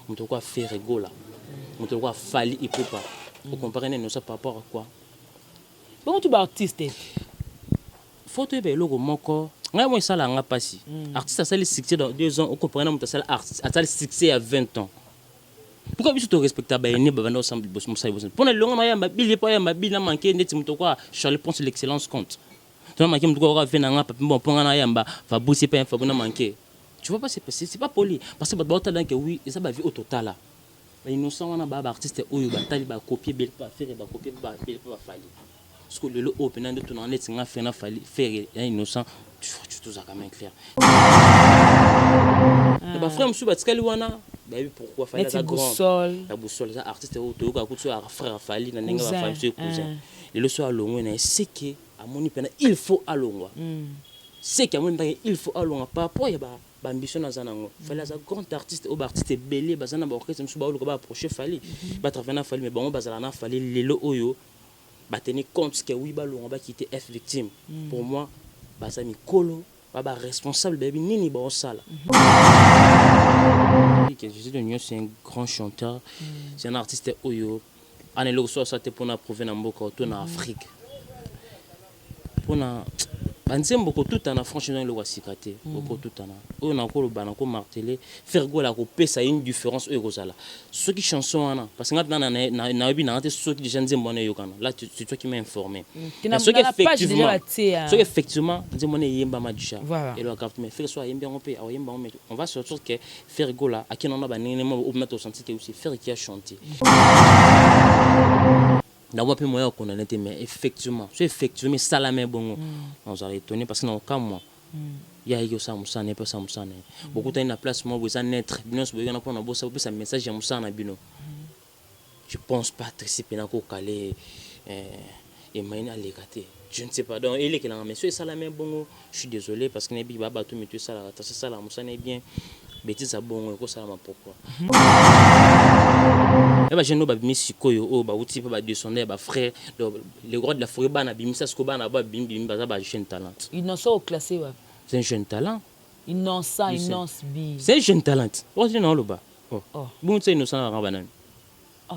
moto quoi faire rigola moto quoi fali ipopa vous comprenez nous ça par rapport à quoi bon tu es artiste faut te be logo moko ngai moi ça la nga pasi artiste ça le succès dans 2 ans vous comprenez moto ça artiste ça le succès à 20 ans pourquoi biso to respectable ba ni ba banda ensemble boss musa boss pour na longa mayamba bili pa yamba bili na manquer ndeti moto quoi Charles pense l'excellence compte tu manquer moto quoi venir nga bon pour na yamba va bosser pas fa bona manquer tu vois pas c'est pas poli parce que ba ta que oui et ça va vie au total là ba innocent wana ba artiste oyo ba tali ba copier bel pas faire ba copier ba bel pas fali parce que le open de ton net nga faire na fali faire innocent tu tout ça quand même clair ba frère monsieur ba tikali wana bah oui pourquoi fallait la boussole ça artiste auto ka kutu a frère fali na nenga ba famille cousin et le soir longo na c'est que à mon ipena il faut alongwa c'est que mon il faut alongwa par rapport ya ba ambition na zanango fallait za grand artiste au artiste belé bazana ba orchestre monsieur ba oluka ba approcher fali ba travailler na fali mais bon bazala na fali lelo oyo ba tenir compte que oui ba longo ba quitter F victime pour moi baza mikolo ba responsable baby nini ba osala. Jésus de Nyon, c'est un grand chanteur, c'est un artiste oyo. Ane lo so ça te pour na prouver na mboko to na Afrique. Pour na banzembo ko tout en franchement le wasikate, beaucoup tout en. O na ko lo bana ko marteler, faire go la ko pesa une différence oyo kozala. Ceux qui chanson ana parce que na bi na te ceux qui déjà nzembo na yo kana. Là c'est toi qui m'as informé. Ceux qui effectivement nzembo na yemba madisha. Et le carte mais faire soit yemba on peut yemba on va sortir que faire go la akina na banene mo au mettre au senti que aussi faire qui a chanté. D'abord peu moyen qu'on en était mais effectivement c'est effectivement ça la main bon on a étonné parce que dans cas moi il y a eu ça musa n'est pas ça musa n'est beaucoup de place moi vous en être bien sûr il y en a pas on a beau ça un message à musa na bino je pense pas participer na ko calé et maina lekate je ne sais pas donc il est que là mais c'est ça la main bon je suis désolé parce que n'est pas bateau mais tout ça là ça la musa n'est bien bêtise à bon ko ça ma pourquoi et bah jeune ba bimisi koyo o ba uti pa ba descendre ba frère le gros de la forêt ba na bimisa sko ba na ba bim ba ba jeune talent innocent au classé ouais c'est un jeune talent innocent innocent bi c'est un jeune talent on dit non le bas oh bon c'est innocent na banane oh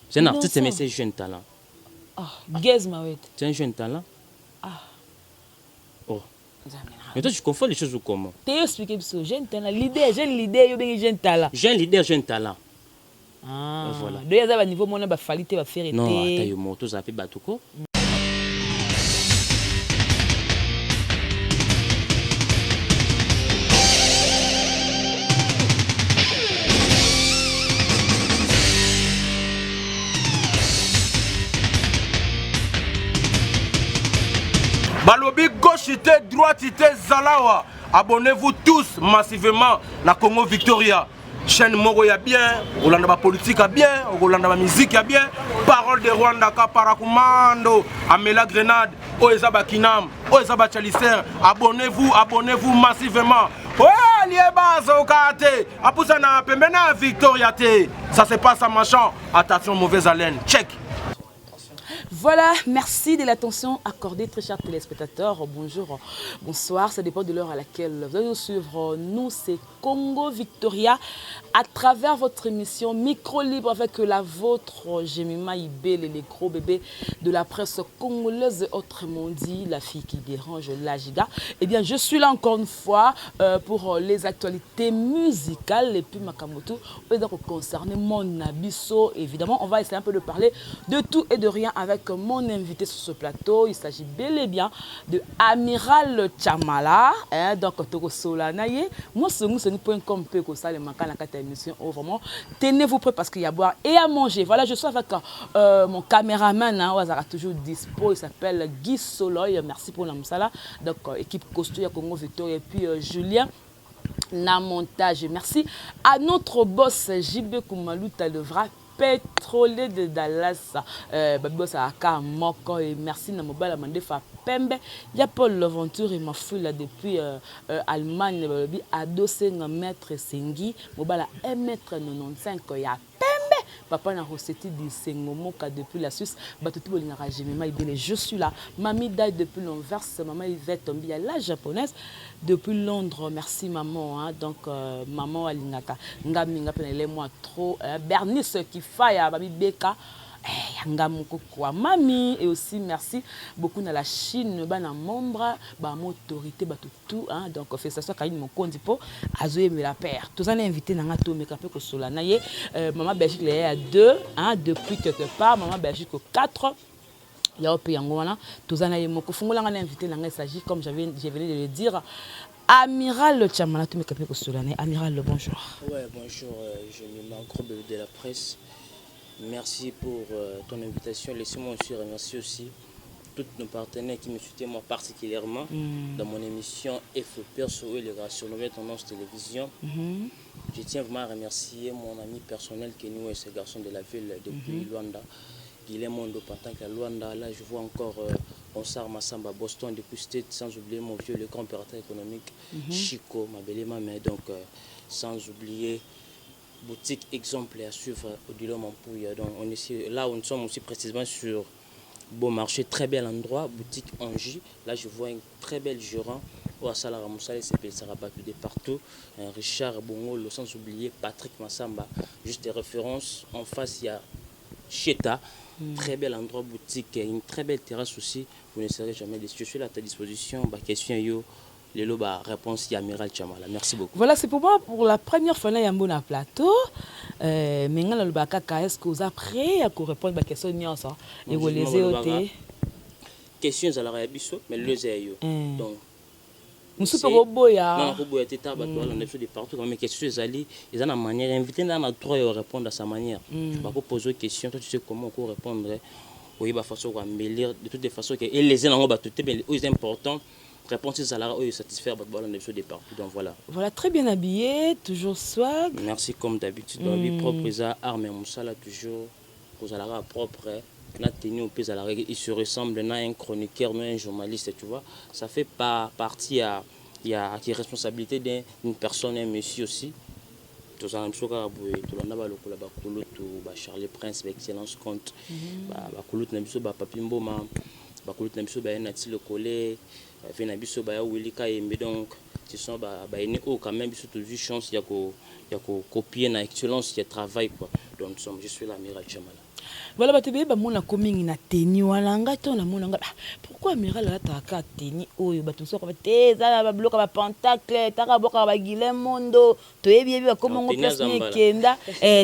c'est un artiste mais c'est un jeune talent Gaz Mawet c'est un jeune talent oh mais toi tu confonds les choses ou comment t'es expliqué ça jeune talent leader yo ben jeune talent jeune talent voilà deux ya ba niveau mona ba falité ba faire non ata yo moto zape batuko Balobi gauchité droitité zalawa abonnez-vous tous massivement na Congo Victoria chaîne moko ya bien olanda ba politique ya bien olanda ba musique ya bien parole de Rwanda ka parakumando amela grenade oeza ba kinam oeza ba chalicer abonnez-vous massivement ouais lié bazo kate apusa na pembe na Victoria te ça se passe à Machan attention mauvaise haleine check. Voilà, merci de l'attention accordée, très chers téléspectateurs. Bonjour, bonsoir, ça dépend de l'heure à laquelle vous allez nous suivre. Nous, c'est Congo Victoria, à travers votre émission Micro Libre avec la vôtre, Jemima Ibel et les gros bébés de la presse congolaise, autrement dit, la fille qui dérange la giga. Eh bien, je suis là encore une fois pour les actualités musicales et puis Makamoto, concerné mon abisso. Évidemment, on va essayer un peu de parler de tout et de rien avec mon invité sur ce plateau. Il s'agit bel et bien de Amiral Chamala. Donc, Toko Solanaye. Moi, c'est un point comme peu que ça, les manquants dans cette émission. Oh, vraiment, tenez-vous prêts parce qu'il y a à boire et à manger. Voilà, je suis avec mon caméraman, on sera toujours dispo. Il s'appelle Guy Soloy. Merci pour l'amsala. Donc, équipe costume Congo Victoria et puis Julien. Na montage. Merci à notre boss JB Koumalouta Levra. Pétrolier de Dallas, Babos Aka Moko et merci na mobile amandé fa pembe. Il y a Paul l'aventure et ma fille là depuis Allemagne adossé na maître Sengi, mobile à 1,95 m ya pembe. papa na Rossetti di Sengomoka depuis la Suisse, Batutu Bolingara Jemima Ibele, je suis là. Mamie Dai depuis l'Anvers, maman Yvette Tombia, la japonaise, depuis Londres, merci maman. Hein. Donc, maman Alingaka, Ngaminga Penele, moi trop, Bernice Kifaya, Babi Beka. Quoi mamie et aussi merci beaucoup dans la Chine bana membre ba autorité ba tout hein donc fait ça quand mon compte pour azoé me la père tous en invité na ngato me capé que cela na ye maman Belgique les à 2 hein depuis quelque part maman Belgique 4 il y a au pays ngwana tous en ayé moko fungola nga invité na nga s'agit comme je venais de le dire Amiral Chamala tout me capé que cela na Amiral bonjour. Ouais bonjour je me gros de la presse. Merci pour ton invitation. Laissez-moi aussi remercier aussi tous nos partenaires qui me soutiennent moi particulièrement dans mon émission FPR sur les nouvelles tendances télévision. Je tiens vraiment à remercier mon ami personnel qui est nous et ce garçon de la ville depuis Luanda. Guilhem Mondo Pantank à Luanda. Là je vois encore Onsar Massamba Boston depuis State, sans oublier mon vieux le grand opérateur économique Chico, ma belle maman. Donc sans oublier boutique exemple à suivre au Dilo Mampouille. Donc on est ici, là où nous sommes aussi précisément sur Bon Marché, très bel endroit, boutique Angie. Là je vois un très bel gérant au Asala Ramoussale, c'est Sarabatu de partout. Richard Bongolo, sans oublier Patrick Massamba. Juste des références. En face il y a Cheta, très bel endroit, boutique, une très belle terrasse aussi. Vous ne serez jamais déçus. Je suis là à ta disposition. Question yo. Les loba réponse Amiral Chamala. Merci beaucoup. Voilà, c'est pour moi pour la première fois là Yambo na plateau. Mais ngala loba kaka est-ce que vous après à répondre à question nyonso et vous les éoté. Questions à la rabiso mais le zéyo. Donc Musu ko boya. Non, ko boya teta ba toi on est de partout mais questions ali, ils ont une manière inviter dans la trois et répondre à sa manière. Tu vas pas poser une question, toi tu sais comment on répondre. Oui, bah façon on embellir de toutes les façons que et les gens on va tout mais c'est important. Réponse salariale satisfaire votre ballon de départ. Donc voilà. Voilà, très bien habillé, toujours swag. Merci comme d'habitude. Dans vie propre, ils armé Moussala toujours. Aux alara propre. Na tenu au pays à la règle. Il se ressemble à un chroniqueur, un journaliste, tu vois. Ça fait pas partie à qui responsabilité d'une personne, un monsieur aussi. Tout ça, tout le monde a Charles Prince, excellence compte. Bakulut na biso ba papimbo ma. Bakulut na biso ba nati le collé. Vena biso ba Willy Kayembe donc ce sont ba ene o quand même biso toujours chance ya ko copier na excellence ya travail quoi. Donc je suis l'amiral Chamala. Voilà batebe ba mona coming na teni wala ngato na mona ngaba pourquoi amiral la taka teni oyo batu so ko teza ba bloka ba pentacle taka boka ba Guilhem Mondo to yebi ba comme ngo presque kenda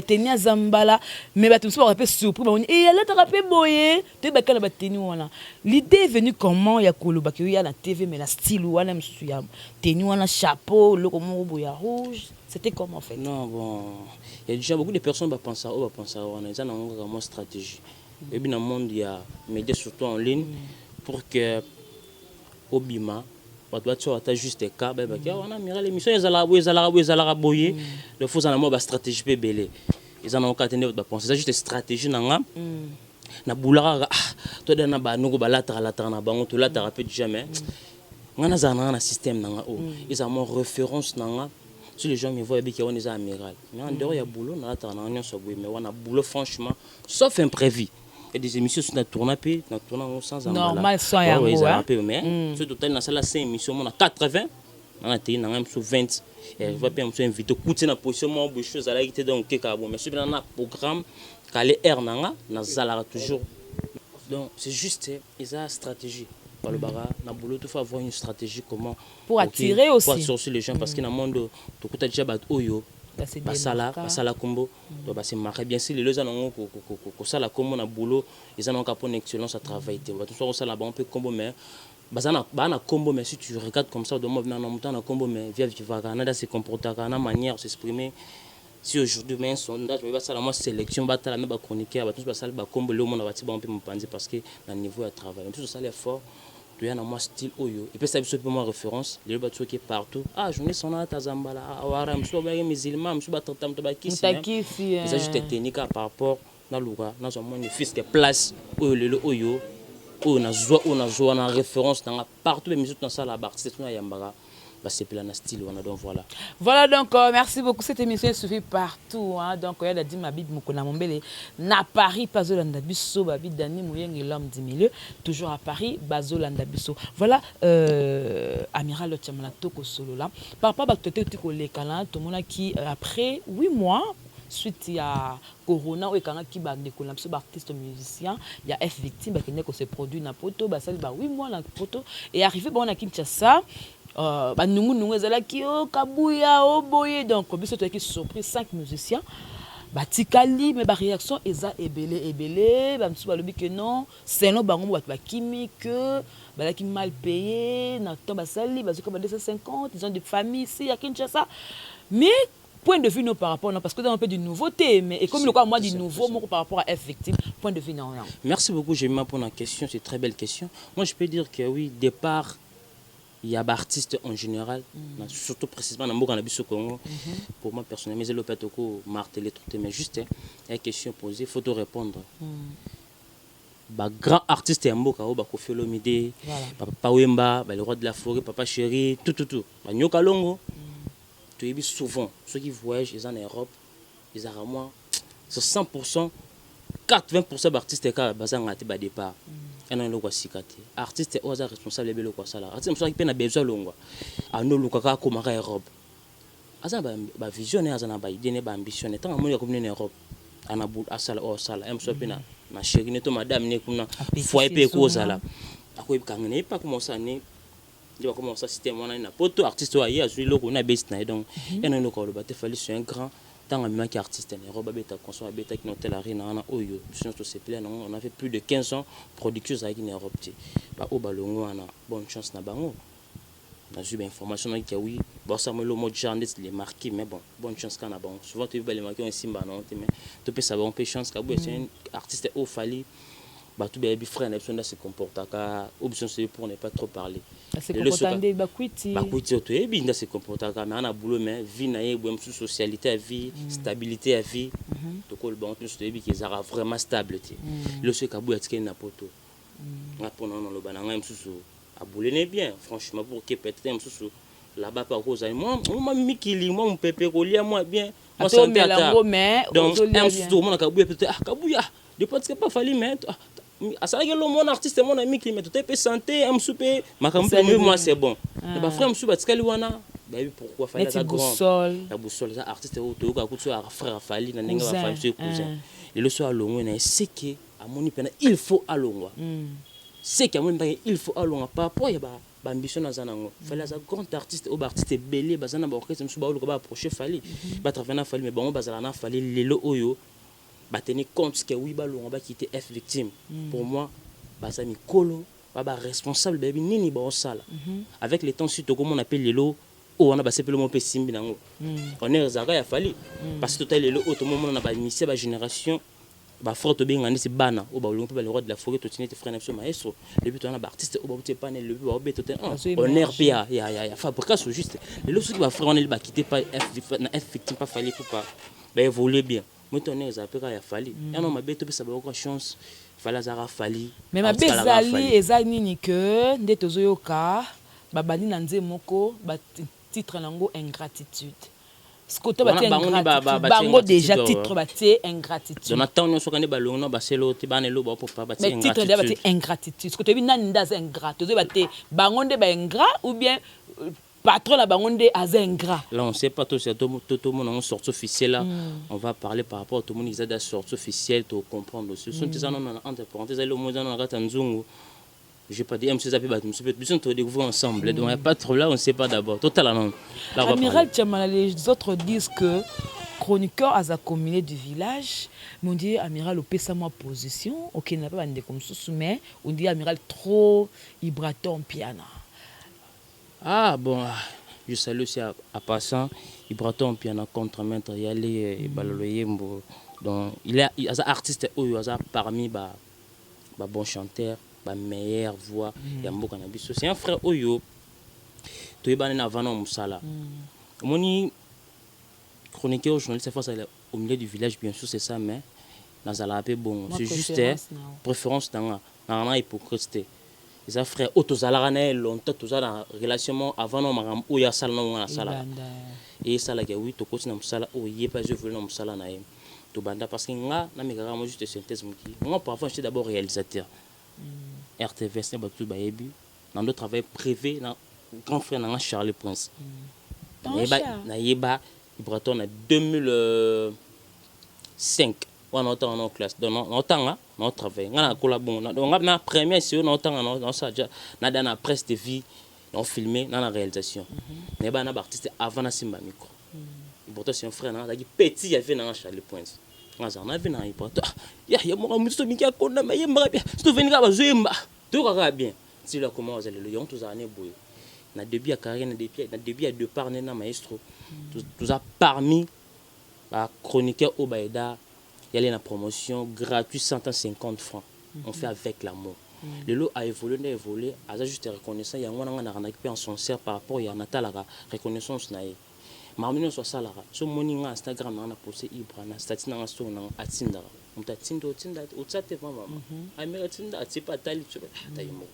teni azambala mais batu so ba pe surpris ba on et la taka pe boye te ba kana ba teni wala l'idée est venue comment ya koloba ki ya na TV mais la style wala msu ya teni wala chapeau le comme boya rouge. C'était comment en fait? Non, bon, il y a déjà beaucoup de personnes qui pensent à eux, on a une stratégie. Et puis dans le monde, il y a des médias surtout en ligne pour que au Bima, on doit juste des cas, on a miré l'émission, ils allaient boyer, il faut une stratégie belle. Ils en ont qu'à tenir votre pensée, c'est juste des stratégies na boulara toi dans ba nugo ba latara na bango to latara peut jamais. Ngana za na système nanga o, ils ont mon référence nanga. Si les gens me voient, ils ont des amiral. Mais en dehors, il y a boulot, mais on a boulot franchement, sauf imprévu. Et des émissions sur la tournée, sans normal, sans y avoir. Mais ce total, dans la 5 émissions, on a 80, on a été dans 20. Et je vois bien, on invité, écouter la position, moi, des choses à la guitare, donc, mais si on a un programme, calé R, on a toujours. Donc, c'est juste, ils ont une stratégie. Le bara na boulot il faut avoir une stratégie comment pour attirer aussi pour attirer les gens parce que dans le monde tout coûte déjà bat oyo basala combo donc c'est marqué bien si les deux ans ko sala combo na boulot ils ont encore pour une excellence à travailler tout ça ça là on peut combo mais na combo mais si tu regardes comme ça de moi venir en montant na combo mais via va Canada se comporter na manière s'exprimer. Si aujourd'hui mais un sondage mais ça la moi sélection ba la même ba chroniqueur ba tous ba sala ba combo le monde va ti ba on peut me penser parce que na niveau à travail tout ça l'effort tu as un style oyo et puis ça c'est moi référence les bateaux qui est partout journée son à Tazambala awara mso ba musulman mso ba tatam to ba kisi ça juste technique par rapport na luga na zo mon fils que place oyo oyo na joie na référence dans partout les musiques dans ça la artiste na yambara c'est plein de style, donc voilà. Voilà donc, merci beaucoup. Cette émission est suivie partout. Hein. Donc, il y a dit ma Bible, na Paris, Bazolanda Bisso, Babi Dani Mouyeng et l'homme du milieu, toujours à Paris, Bazolanda Bisso. Voilà, Amiral Tchamana Toko Solo là. Par rapport à tout le monde qui, après 8 mois, suite à Corona, ou qui va décoller artiste musicien, il y a F victime qui se produit dans poto, ça 8 mois dans poto et arrivé bon à Kinshasa. Nous ezalaki o kabuya o boye donc biso to ki surprise 5 musiciens batikali mais ba réaction eza ebele ba msu balobi que non c'est non bango ba chimique balaki mal payé na temps basali bazuka ba 250 ils ont des familles ici à Kinshasa mais point de vue non par rapport non parce que dans un peu de nouveauté mais et comme le quoi moi du nouveau moi par rapport à F victime point de vue non. Merci beaucoup Gemma pour la question, c'est une très belle question. Moi je peux dire que oui départ il y a des artistes en général, surtout précisément dans le Congo. Pour moi personnellement, je vais marteler tout, mais juste une question posée, il faut te répondre. Bah grand artiste Mboka, Kofi Olomide, Papa Wemba, le roi de la forêt, Papa Chéri, tout. Bah Nyoka Longo, tu es souvent ceux qui voyagent, ils sont en Europe, ils ont moi, sur 100%, 80% d'artistes qui ont un départ. Un an loko sikate artiste est responsable de loko sala artiste mso qui na besoin longwa ano luka ka ko maka Europe asa ba visionnaire asa na ba idée ne ba ambition tant amoni comme en Europe ana bu asala o sala mso pe na chéri ne to madame ne kuna foyer pe ko sala ako ibkanga ne pas comment ça ne je vais commencer système on a na poto artiste wa ya sur loko na best na donc un an loko le baté fallait sur un grand tant que qui artiste en Europe, on a fait plus de 15 ans de production en Europe. Bonne chance na bango. On a eu l'information qui a oui, ça me le mot genre les marqué mais bon, bonne chance quand bon. Souvent tu veux les marquer en simba non, mais tu peux savoir un peu chance que c'est un artiste au fali. Bah tout bien frère n'a besoin de se comporter car option c'est pour ne pas trop parler. C'est comportant des bakuiti. Bakuiti tout est bien de se comporter car mais on a boulot mais vie na yé boum socialité à vie, stabilité à vie. Donc le bon tout c'est bien qu'ils sera vraiment stable tu. Le ce kabou est qu'il n'a pas tout. On pour non le banana même sous à bouler n'est bien franchement pour que peut-être même sous là-bas par cause moi mikili moi mon pépé colia moi bien. Moi santé à ta. Donc un sous mon kabou peut-être ah kabou ya. Depuis que pas fallu mettre à ça que mon artiste mon ami qui met tout est santé am souper makampe moi c'est bon ba frère msou batikali wana ba pourquoi fallait la grande la boussole ça artiste auto ka kutu frère fali na nenga ba famille cousin et le soir longo na c'est que à moni pena il faut alongwa c'est que moni il faut alongwa par rapport ya ba ambition na zanango fallait za grand artiste au artiste belé bazana ba orchestre msou ba oluka ba approcher fali ba travailler na fali mais bon bazala na fali lelo oyo ba tenir compte que oui ba longa ba quitter F victime pour moi ba ça mi kolo ba responsable baby nini ba osala avec les temps surtout comme on appelle lelo o on a passé le mot pe simbi nango on est zaka ya fali parce que tout lelo o tout moment on a ba initié ba génération ba forte bien ngani c'est bana o ba longa ba le roi de la forêt tout tenir frère nepso maestro le but on a ba artiste o ba te pas le but ba beto on est RPA ya fabrication juste lelo ce qui va frère on est ba quitter pas F victime pas fali pour pas ba évoluer bien. Moi ton nez a peur à fali. Et non ma bête ça va chance. Fallait zara fali. Mais ma bezali ezali ni que ndeto zoyoka babali na nze moko ba titre nango ingratitude. Skoto ba bango déjà titre ba tie ingratitude. Jonathan no sokane balongo ba selo ti banelo ba papa ba tie ingratitude. Titre ba tie ingratitude. Skoto bi nani ndaza ingrat. Zo ba tie bango nde ba ingrat ou bien patron la bangonde azengra. Là on sait pas tout le monde en sortie officielle là. On va parler par rapport à tout le monde qui a des sorties officielles pour comprendre aussi. Ce sont des gens entre parenthèses le mot dans la tanzungu. Je pas dit MC Zapi Batum, c'est besoin de découvrir ensemble. Donc il y a pas trop là, on sait pas d'abord. Totalement. Amiral Tchamana, les autres disent que chroniqueur a combiné du village, mais on dit Amiral opessa ma position, OK, n'a pas bandé comme ça mais on dit Amiral trop vibrato en piano. Ah bon, je salue aussi à passant, Ibraton puis en contre-maître Yale et Baloloyembo. Donc il est un artiste parmi bah bon chanteur, bah meilleure voix, Yambo Cannabis. C'est un frère Oyo. Tu es banné avant non Moussala. Moni chroniqueur journaliste face au milieu du village bien sûr c'est ça mais dans la paix bon c'est juste préférence dans la hypocrisie. Les frères, autozala na longtemps, tozala na relation avant non magam ou ya sala non na sala. Et ça la oui to koti na musala o yé pas je voulais na musala na yé. To banda parce que nga na mekara mo juste synthèse muki. Moi parfois j'étais d'abord réalisateur. RTVS ne batu ba yebi. Dans le travail privé na grand frère na Charles Prince. Na yeba Ibraton en 2005. On entend en classe. Donc on entend on travaille. On a collaboré. On a na première c'est on entend on ça déjà na dans la presse de vie. On filmé dans la réalisation. Mais bah na artiste avant na simba micro. Ibraton c'est un frère na petit il y avait na Charles Prince. On a vu na Ibraton. Ya mo muso miki akona mais yemba bien. Si tu venir ba zoemba. Tu va bien. Si là comment vous allez le yon tous années boy. Na début à carrière na début à départ na maestro. Tout ça parmi à chroniqueur au Baïda, il y a une promotion gratuite 150 francs. On fait avec l'amour. Le lot a évolué, à juste reconnaissance, il y a un en sincère par rapport à Natal reconnaissance naïe. Marmino soit ça là. Ce morning Instagram on a posté Ibra na statut na so na atinda. On t'a tinda au chat maman. Amira tinda c'est pas tali tu vois. Taïmo.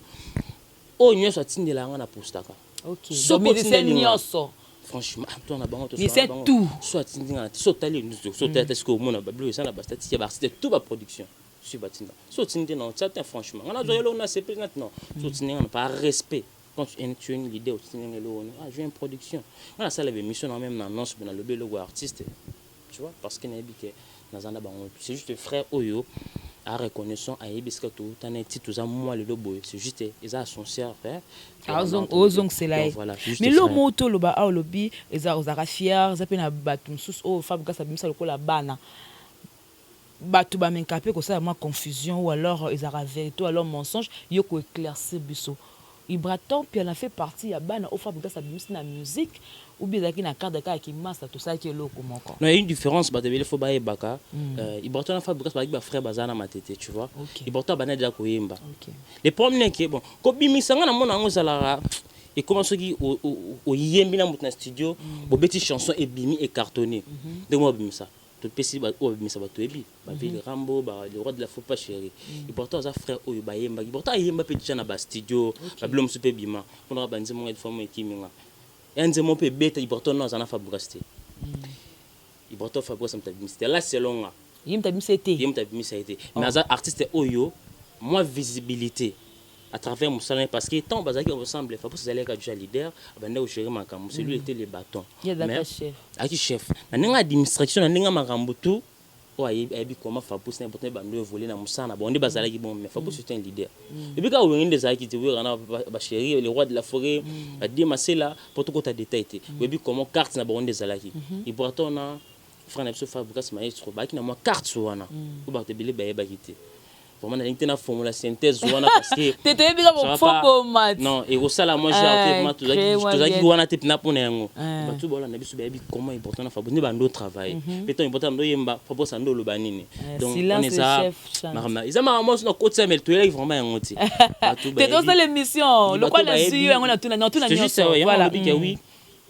Oh nyo soit tinda là on a posté ka. OK. Donc c'est nyoso. Franchement, toi on a bango to mais c'est tout. Soit tinda so tali nous so tali est-ce que au monde a bablo ça la bastati il y a c'était tout ba production. Sur batinda. So tinda non ça franchement. On a joué là on a c'est maintenant. So tinda on pas respect. Quand tu as une idée, tu as une production. On a ça la mission même dans l'annonce dans le logo artiste. Tu vois parce que c'est juste frère Oyo à reconnaissance à Ibiska tout tu as tout ça moi le logo c'est juste ils a son sœur frère. Ozong c'est là. Mais le moto le ba au lobby ils a fier ça peut na batum sous au fabrica ça bimisa le ko la bana. Batu ba menkapé ko ça moi confusion ou alors ils a vérité ou alors mensonge yo ko éclaircir biso. Ibraton puis elle a fait partie ya bana au fabrica ça bimisa na musique ou bien qui na carte de cas qui masse tout ça qui est loko moko. Non, il y a une différence ba de faut ba ebaka. Ibraton a fabrica ba frère bazana matete tu vois. Ibraton bana déjà ko yemba. Les problèmes qui bon ko bimisa nga na mona ngo zalara et comment ceux qui au yembi na mutna studio bo beti chanson et bimi et cartonné. De moi bimisa. Tout petit ba o bimisa ba to ebi ba ville Rambo ba le roi de la faut pas chéri. Ibraton za frère o ba yemba. Ibraton yemba pe déjà na ba studio ba blom super bima. Pour na banze mo forme kiminga. Enze mon peu bête Ibraton non zana fabriqué. Ibraton fabriqué ça me là c'est long. Yim ta bimsete. Mais as artiste oyo moi visibilité à travers mon salon parce que tant bazaki ressemble faut que aller déjà leader banda au chéri makambo c'est lui était les bâtons. Mais chef. Aki chef. Na ninga administration na ninga makambo tout o ayebi comment Fabus na boté bando voler na musana bon ndi bazalaki bon mais Fabus c'est un leader. Et puis quand on est des aki tu vois na ba chéri le roi de la forêt a dit masela pour tout côté détail té. Et puis comment carte na bon des alaki. Il pourtant na frère na Fabus maestro ba ki na moi carte so wana. Ko ba te bele ba yeba kité. Vraiment na ligne na formula synthèse wana parce que t'étais bien comme faux mat. Non, et au sala moi j'ai arrêté tout ça qui wana te na pona yango. Ba tu bola na biso ba bi comment important na Fabus ni bando travail. Peut-être important ndo yemba Fabus ando lo banini. Donc on est ça. Marama, ils ama moi na côté mais tu vraiment yango ti. T'es dans l'émission, le quoi na su yango na tout na nyonso. Voilà. Oui.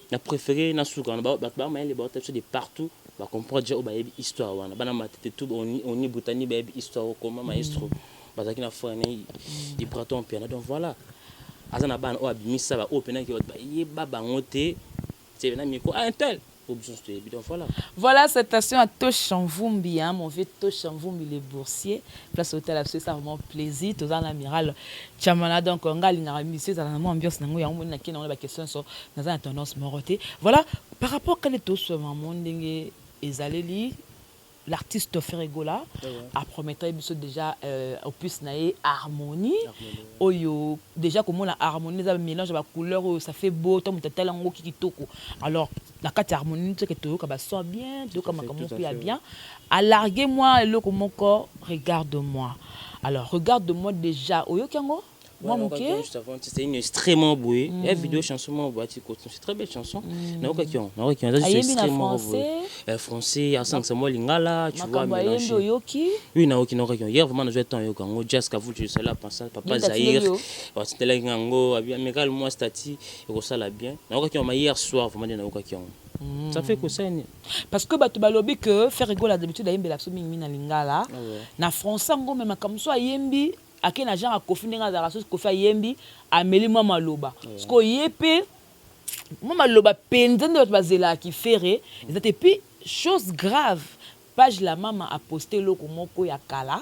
Na préféré na suka na ba ma les bateaux de partout. Va comprendre déjà au baby histoire wana bana matete tout on ni botani baby histoire comment maestro bazaki na fane Ibraton piano donc voilà azana bana o abimisa ba opena ki ba yeba bangote c'est na miko un tel option c'est donc voilà cette station à Tochanvumbi hein mon vieux Tochanvumbi les boursiers place hôtel absolument ça vraiment plaisir tous en amiral chamana donc ngali na monsieur ça na ambiance nango ya moni na kina on ba question sur na tendance moroté voilà par rapport à tout ce moment ndenge ezaleli l'artiste Ferregola a prometté déjà au plus naé harmonie oyo déjà comment la harmonie ça mélange ba couleur ça fait beau tant tel ngo kitoko alors la carte harmonie c'est que tout ka ba soit bien tout comme bien à larguer moi le comme corps regarde-moi alors regarde-moi déjà oyo kango moi mon c'est une extrêmement bouée la vidéo chanson moi boîte c'est très belle chanson na okakion c'est extrêmement bouée français à 5 mois lingala tu vois mélanger oui na okakion hier vraiment nous temps yo kango jazz ka vous je là penser papa Zahir c'était là ngango amical moi stati et ça la bien na okakion hier soir vraiment na okakion ça fait que ça parce que batu balobi que faire rigolo d'habitude ayembe la so mingi na lingala na français ngo même comme ça ayembi ake na genre Kofi ndenge azala so Kofi ayembi ameli mwa maloba siko yepe mwa maloba penza nde bato bazela ki fere ezate puis chose grave page la maman a posté loko moko ya kala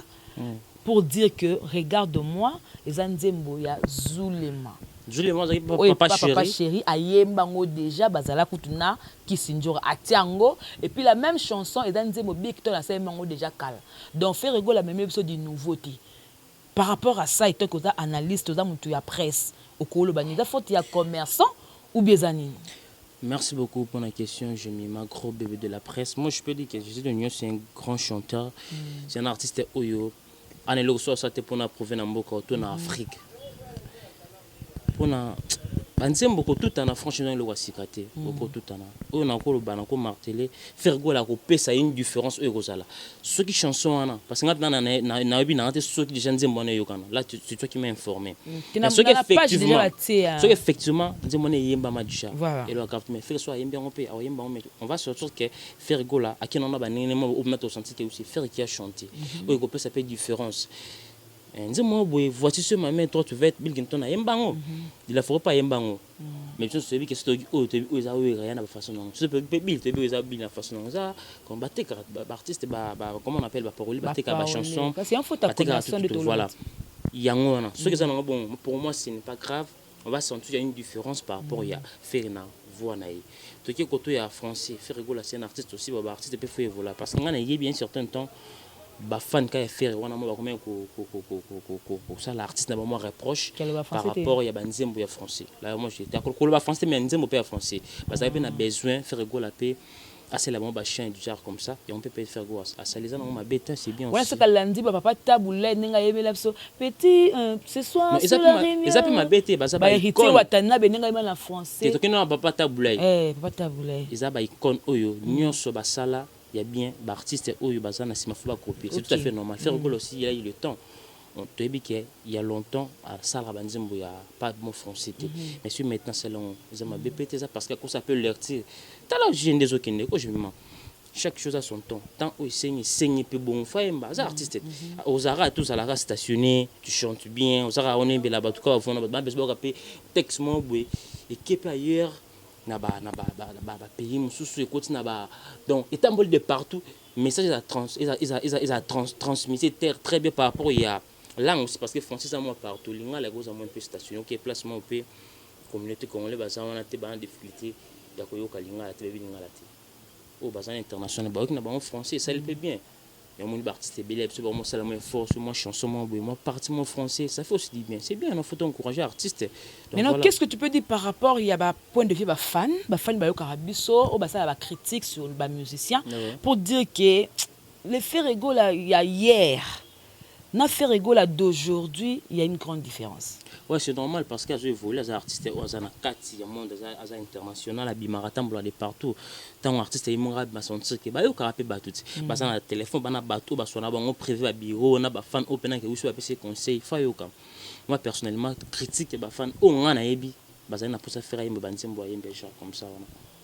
pour dire que regarde-moi eza nzembo ya Zulema. Zulema papa chéri ayemba ngo déjà bazala kutuna kisinjora atiango et puis la même chanson eza nzembo bikto la sayemba ngo déjà kala. Donc faire rigolo la même épisode de nouveauté. Par rapport à ça, et toi, tu as analyste, tu as monté à presse, au Kolo Banida, faut qu'il y a commerçant ou bien zanine. Merci beaucoup pour la question, Jemima, gros bébé de la presse. Moi, je peux dire que Jésus de Nyon, c'est un grand chanteur, c'est un artiste Oyo. En est soit ça pour nous prouver dans beaucoup en Afrique. Pour nous, on beaucoup tout en franchement le wasikaté, beaucoup tout en. On a encore le ban, encore martelé, faire go la couper, ça a une différence Eurozala. Ceux qui chansons parce que maintenant na ceux qui déjà disent monnaie yokana. Là c'est toi qui m'as informé. Ceux qui effectivement disent monnaie yemba madisha. Et le carte mais faire soit yemba on va sortir que faire go là à qui on a bané au mettre au senti que aussi faire qui a chanté. On peut ça fait différence. Dis-moi, voici ce maman, toi tu vas être Bilginton à Yembango. Il ne faut pas Yembango. Mais tu sais que c'est rien à façon. Tu peux Bill, tu peux la façon. Comme artiste, comment on appelle la parole, la chanson. C'est un faute à connaissance de tout. Voilà. Ce qui est bon, pour moi, ce n'est pas grave. On va sentir qu'il y a une différence par rapport à Ferna, Voanaï. Tout qui est côté français, faire rigoler, c'est un artiste aussi, artiste peut faire voler. Parce qu'on a bien certain temps. Fan qui a fait ça l'artiste n'a pas moi reproche par rapport à Banzembo français là moi j'étais d'accord que le français mais Nzembo pas français parce qu'il a besoin faire rigoler la paix assez la bombe chien du genre comme ça et on peut pas faire gosse à ça les gens ma bête c'est bien voilà ce qu'elle a dit papa taboulé n'enga yebe la petit ce soir ils appellent ma bête bah ça hérité watana benenga yeba na français c'est que non papa taboulé papa taboulé ils a ba icône oyo nyonso basala il y a bien l'artiste oyo bazana si ma faut pas copier c'est tout à fait normal faire rigolo aussi il a eu le temps on te dit qu'il y a longtemps à Sala Banzembo il y a pas de mot français mais sur maintenant c'est long ils ont BPT ça parce que ça s'appelle leur tir t'as là j'ai des autres qui je me chaque chose a son temps tant où saigne peu bon faimba ça artiste aux ara tous à la race stationné tu chantes bien aux ara on est bien là-bas tout cas on a besoin de rappeler texte moi et qui est ailleurs na ba pays mususu ekoti na ba donc étant de partout message ils transmis très bien par rapport il y a langue aussi parce que français ça moi partout linga la goza moins peu station qui placement au pays communauté congolaise baza on a té ba difficulté ya koyoka linga la té linga la té au baza international ba na ba français ça le fait bien et mon artiste belé c'est vraiment ça la moins force moi chanson moi partie mon français ça fait aussi bien c'est bien il faut encourager artiste. Maintenant voilà. Qu'est-ce que tu peux dire par rapport il y a ba point de vue ba fan ba yo karabiso ou ba ça ba critique sur ba musicien pour dire que les faits rigolo là il y a hier na fait rigolo d'aujourd'hui il y a une grande différence. Ouais, c'est normal parce que j'ai volé les artistes aux na kati monde az international à bimaratam de partout tant artiste est mon rap sentir que ba yo karapé ba tout ba ça na téléphone ba na bateau ba sona ba on privé ba bureau na ba fan open que vous soit PC conseil fa yo kam moi personnellement critique ba fan o ngana yebi ba ça na pour ça faire yemba banzembo yemba genre comme ça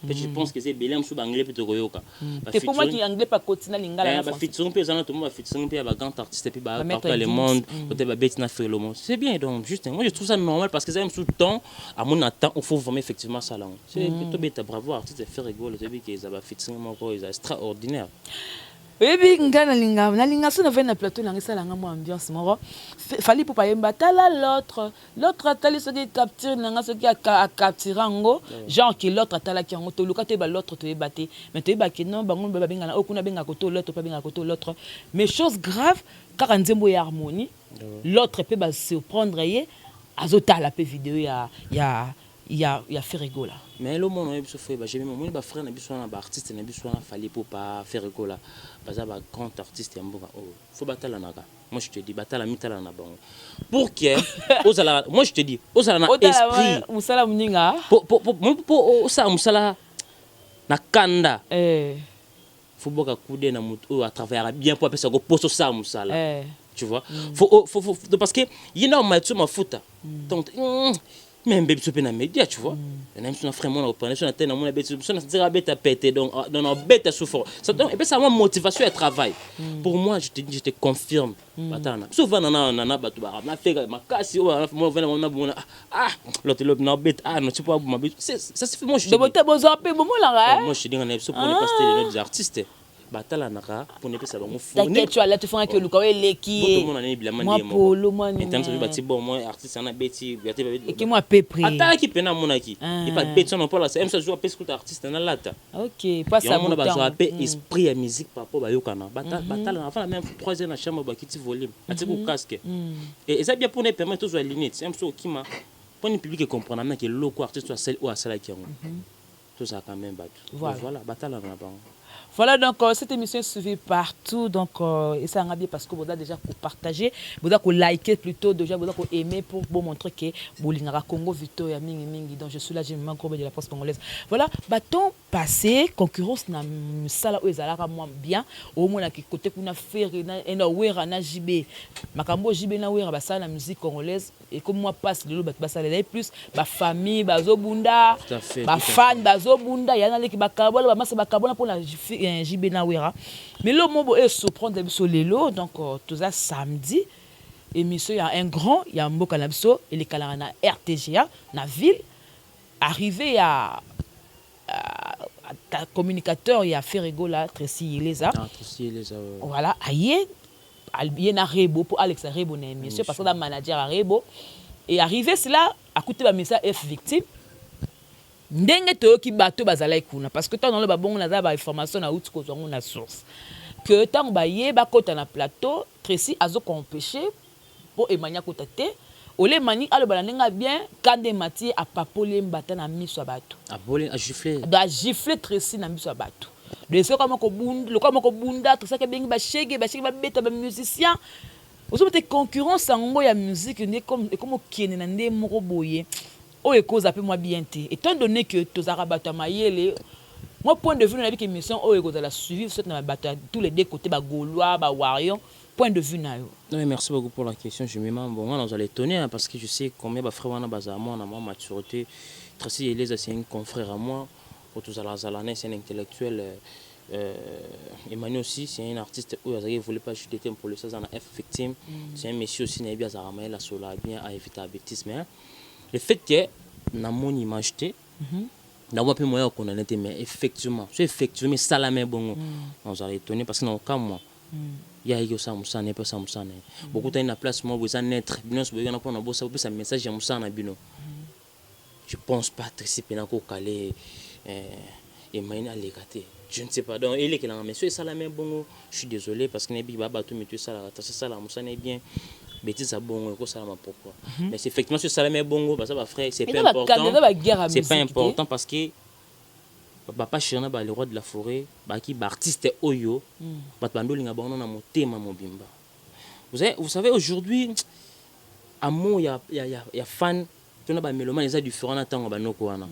je pense que c'est belém sous anglais plutôt koyoka c'est pour moi qui anglais pas continent lingala ba featuring pe zana tout monde ba featuring pe ba grand artiste puis ba partout le monde peut-être ba bête na faire le monde c'est bien donc juste moi je trouve ça normal parce que ça même sous temps à mon temps il faut vraiment effectivement ça là c'est plutôt bête bravo artiste faire rigolo c'est bien que ça ba featuring moi quoi c'est extraordinaire. Baby ngana linga so na vena plateau na ngisala nga mo ambiance moro fali pour pa yemba tala l'autre tali so ki capture na nga so ki a capturango genre que l'autre tala ki ngo to luka te ba l'autre te baté mais te ba ki non bango ba benga na okuna benga ko to l'autre pa benga ko to l'autre mais chose grave car nzembo ya harmonie l'autre peut ba surprendre yé azotala pe vidéo ya fait rigoler. Mais le monde est souffert j'ai même mon frère na biso na ba artiste na biso na fallait pour pas faire rigoler parce que ba grand artiste mboka oh faut batala naka moi je te dis batala mitala na bango pour que osala moi je te dis osala na esprit musala mninga pour osala musala na kanda faut boka couder na mutu à travers bien pour appeler ça go poso ça musala tu vois faut parce que il y a ma futa donc même bébé sur na média tu vois même son frère mon reprendre sur la tête mon bébé sur na bête à péter donc dans bête à souffrir ça donc et puis ça moi motivation et travail pour moi je te confirme batana souvent nana batu ba na fait ma casse moi venir mon l'autre na bête non tu pas ma bête ça se fait moi je de boté besoin peu moment là moi je dis on est sur pour ne pas citer les autres artistes batala naka pour ne pas ça bango fou t'inquiète tu allais te faire que le quoi leki moi polo moi et tant que bati bon moi artiste na beti et qui moi peu près ata ki pena monaki et pas beti on pas là c'est ça joue pas écoute artiste na lata OK pas ça mon ba joue pas esprit et musique par rapport ba yokana batala avant la même troisième na chambre ba kiti volume ati ko casque et ça bien pour ne permettre toujours aligner c'est un peu qui m'a pour le public comprendre maintenant que le artiste soit celle ou à celle qui ont tout ça quand même battu voilà batala na ba. Voilà, donc cette émission est suivie partout. Donc, et ça a bien parce que vous avez déjà partagé, vous avez liké plutôt, déjà vous avez aimé pour vous montrer que vous avez Congo Victoria Mingi Mingi. Donc, je suis là, j'ai un gros de la poste congolaise. Voilà, bâton passé, concurrence na sala où ils allaient moins bien. Au moins, qui côté qu'on a fait, na ouera na JB. Makambo JB na ouera, bah ça la musique congolaise. Et comme moi passe le lot, bah ça les plus, bah famille, bah zobunda, bah fan, bah zobunda. Il y en a qui bah carbone, bah masse bah carbone pour la JB Nawera. Mais le mot est surprendre sur les lots. Donc, tout ça samedi. Et monsieur, il y a un grand, il y a un mot canabso, et les calarana RTGA, na ville. Arrivé à communicateur, il y a Ferrego là, Tracy Eleza. Voilà, aïe, il y a un rebo pour Alex Rebo, monsieur, parce que le manager a rebo. Et arrivé cela, à côté de la message F victime. Ndenge toyoki bato bazala ikuna parce que tant dans le babongo na za ba information na outi ko zongo na source que tant ba yeba kota na plateau Tracy azo compêcher pour emania kota te ole mani alo bala ndenga bien kande mati a papole mbata na miso bato a bolé a gifler Tracy na miso bato de ce comme ko bunda le comme ko bunda tout ça que bengi ba shege ba beta ba musicien ozo te concurrence ngo ya musique ne comme okene na nde moko boye. Oh, et cause appelle moi bien té. Étant donné que tous arabata mayele, moi point de vue dans la vie que mission oh et cause la suivre cette na bata tous les deux côtés ba gaulois ba warrior point de vue na yo. Non mais merci beaucoup pour la question, je m'aime bon moi nous allons étonner hein, parce que je sais combien ba frère wana baza moi na maturité. Tracy Eleza c'est un confrère à moi, pour tous Zalané c'est un intellectuel Emmanuel aussi c'est un artiste où il voulait pas chuter pour le ça dans F victime. C'est un monsieur aussi n'a bien Zaramael la sola bien à éviter la bêtise mais le fait que na mon image té na moi peu moyen qu'on en était mais effectivement c'est effectivement ça la main bon on s'est étonné parce que dans cas moi il y a eu ça musa n'est pas ça musa n'est beaucoup de na place moi vous en être bien se besoin pour na bossa pour ça message musa na bino je pense pas Tracy pena ko calé et maina légaté je ne sais pas donc il est que là monsieur ça la main bon je suis désolé parce que n'est pas bateau mais tu ça la ça la musa n'est bien bêtise à bongo ko ça ma pourquoi mais c'est effectivement ce salaire bongo parce que ba frère c'est pas important c'est pas important parce que papa chirna ba le roi de la forêt ba qui ba artiste oyo ba bandolinga ba on na motema mobimba vous savez aujourd'hui amour il y a fan tuna ba mélomane ça différent na tango ba noko wana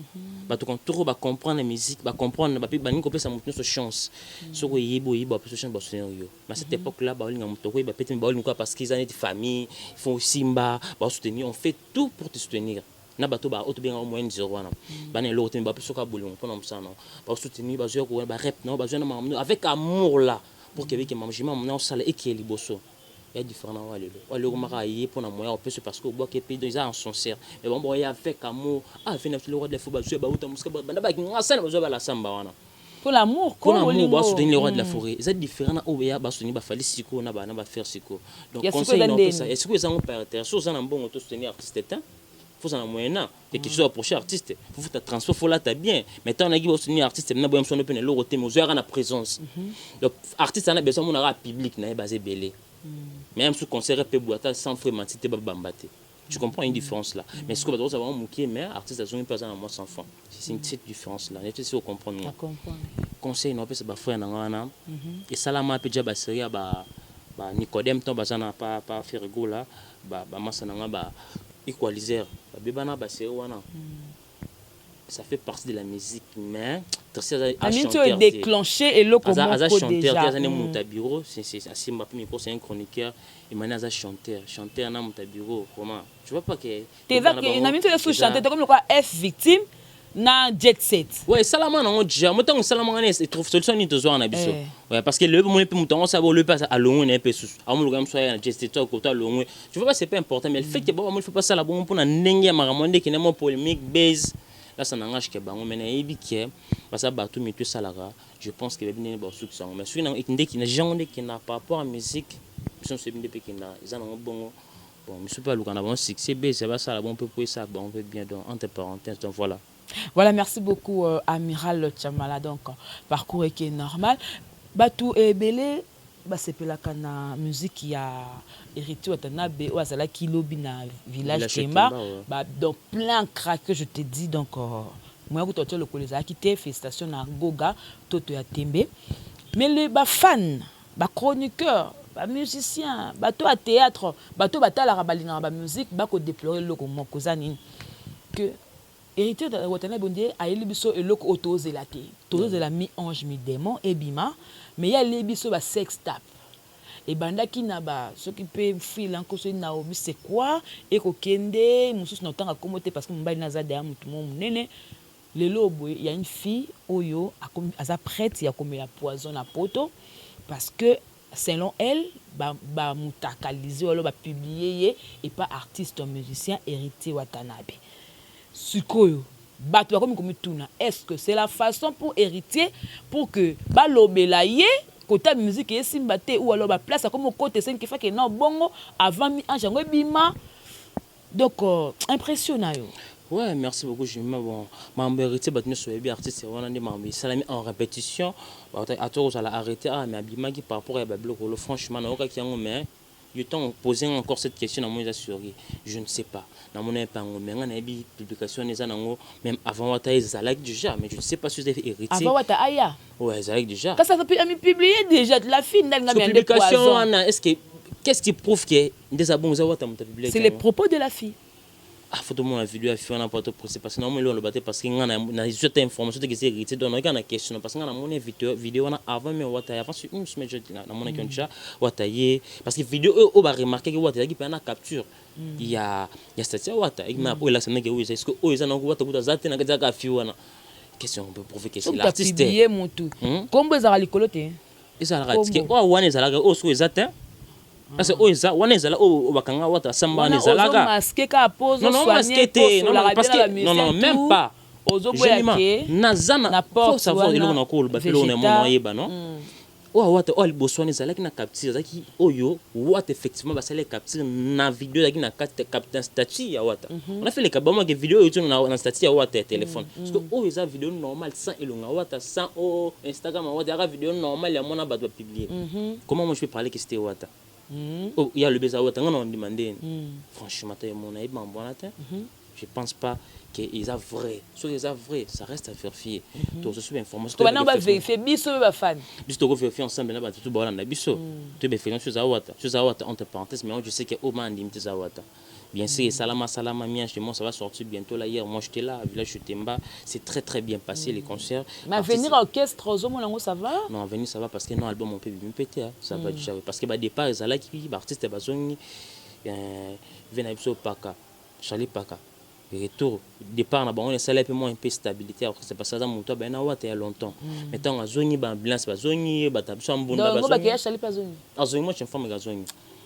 ba to contrôle ba comprendre la musique ba comprendre ba ba niko pesa mutu chance soko yibo pesa chance ba soutenir yo mais cette époque là ba linga mutu ko ba peut-être ba linga parce qu'ils ont des familles ils font simba ba soutenir on fait tout pour te soutenir na bato ba auto bien au moins 0 wana ba ne l'autre ba pesa ka bolingo pona msana ba soutenir ba zo ko ba rep non ba zo na avec amour là pour que que manjima mon sala et qui est liboso. Il y a différents allez au marié pour la moyen parce que bois qui pays ils en sont sincères mais bon il y a avec amour fait le roi de la forêt ba uta muska ba ba ngasa ba la samba wana pour l'amour ba soutenir le roi de la forêt c'est différent au ya ba soutenir ba fali siko na ba faire siko donc conseil non ça est-ce que ça on perd terre chose en bon auto soutenir artiste temps faut ça en moyen et que tu sois approché artiste faut ta transfert faut là ta bien mais tant on a qui soutenir artiste na boyam son open le roté mais on a présence donc artiste on a besoin on a public na basé belé même sous concert peut boiter sans frais matité bambate tu comprends une différence là mais ce que va savoir moukier mais artiste a une personne à moi sans fond c'est une petite différence là il faut comprendre conseil non peut se ba frère na wana et salama peut déjà ba série ba Nicodème ton bazana pas faire go là ba massa na ba equalizer ba bebana ba série wana ça fait partie de la musique mais a déclenché et le comment chanteur bureau c'est un chroniqueur et maintenant ça chanteur na bureau comment tu vois pas que chanteur comme quoi F victime na jet set ouais salama na déjà motango salama ngane et trouve solution ni tozo na biso ouais parce que le monde peut mutango ça le passe à long un peu sous amu lugam so ya jet set to ko to long tu vois pas c'est pas important mais le fait que bon on fait pas ça la bon pour na ndenge maramonde qui n'est pas polémique base là ça n'engage que bango mais na que parce que batou mi tout salara je pense que bien ba sous ça mais celui ndé qui n'a jamais qui n'a pas rapport à musique sont c'est bien qui n'a ils en ont bon monsieur pas lugana bon succès base c'est pas ça la bon peut pour ça bon on peut bien donc entre parenthèses donc voilà. Voilà, merci beaucoup Amiral Chamala. Donc, parcours qui est normal. Batou et Belé, c'est pour la musique qui a hérité Watanabe, ou à la kilobi na village Kemba. Donc, plein craqué, je te dis. Donc, moi, je suis le collège qui était félicitations à Goga, Toto ya Tembe. Mais les fans, les chroniqueurs, les musiciens, bateau à théâtre, bateau à la rabalina, la musique, bateau déplorer le comment que héritier de Watanabe Bondé a eu biso eloko autozela te tozela mi ange mi démon et bima mais ya le biso ba sex tap et bandaki na ba ce qui peut fil encore so na obi c'est quoi et ko kende mususu na tanga komote parce que mbali na za de amutu mo munene lelo boy il y a une fille oyo aza prête ya komela poison na poto parce que selon elle ba mutakaliser ou ba publier et pas artiste ou musicien héritier Watanabe. Sukoyo, bato comme tuna. Est-ce que c'est la façon pour héritier pour que balobela yé côté musique et simbate ou alors ba place comme côté c'est qui fait que non bongo avant mi anjango bima donc impressionnant yo. Ouais, merci beaucoup. Je me bon, membre héritier batnu sur les artistes on a des membres ça en répétition à toi ça l'a arrêté mais abima qui par rapport à bablo franchement na oka qui en mais je t'en posé encore cette question à moi je ne sais pas dans mon épingle mais on a des publications même avant Wata Zalak déjà mais je ne sais pas si vous avez hérité avant Wata Aya ouais Zalak déjà quand ça a publié déjà de la fille dans la publication est-ce que qu'est-ce qui prouve que des abonnés Wata publié c'est les propos de la fille. Ah, faut tout la vidéo à faire un porte procès parce que normalement on le battait parce qu'il y a une juste information que c'est hérité donc il y a une question parce que on a mon vidéo avant mais Wata avant sur une semaine je na mon déjà Wata parce que vidéo on va remarquer que Wata qui peut en capture il y a statut Wata il m'a pour la semaine que oui est-ce que eux ils en ont Wata pour zate na ka fiona question on peut prouver que c'est l'artiste publié mon tout comme ça likolote ça la que wana ça la au sous zate parce que oza wana ezala o bakanga Wata samba na ezalaga masqué ka pose non masqué parce que non même pas ozoboyake nazana faut savoir iloko na ko ba pelo na mona yeba non Wata o liboswana ezalaki na capture ezaki oyo Wata effectivement basale capture na vidéo ezalaki na capture statut ya Wata on a fait les kabama que vidéo yoto na statut ya Wata ya téléphone parce que o eza vidéo normale sans elonga Wata sans o Instagram Wata ya vidéo normale ya mona ba doit publier comment moi je peux parler que c'était Wata. Oh, il y a le baiser Wata on demandé franchement je pense pas que ils a vrai sur les vrai ça reste à vérifier donc je suis information to bana ba vérifier biso ba fan biso ko vérifier ensemble na ba tout ba na biso to be faire chose à Wata entre parenthèses mais je sais que au man limite za Wata bien sûr salama mien chez moi ça va sortir bientôt là hier moi j'étais là à village Temba c'est très bien passé les concerts mais venir orchestre ozomonango ça va non venir ça va parce que non album on peut me péter ça va déjà parce que ba départ ezala qui artiste bazongi vena biso paka Charlie Paka retour départ na bango on essaie un peu stabilité après c'est parce que ça monto ben na Wata il y a longtemps maintenant azongi ba ambulance bazongi batabso mbunda bazongi donc ba Charlie bazongi azongi moi je femme gazongi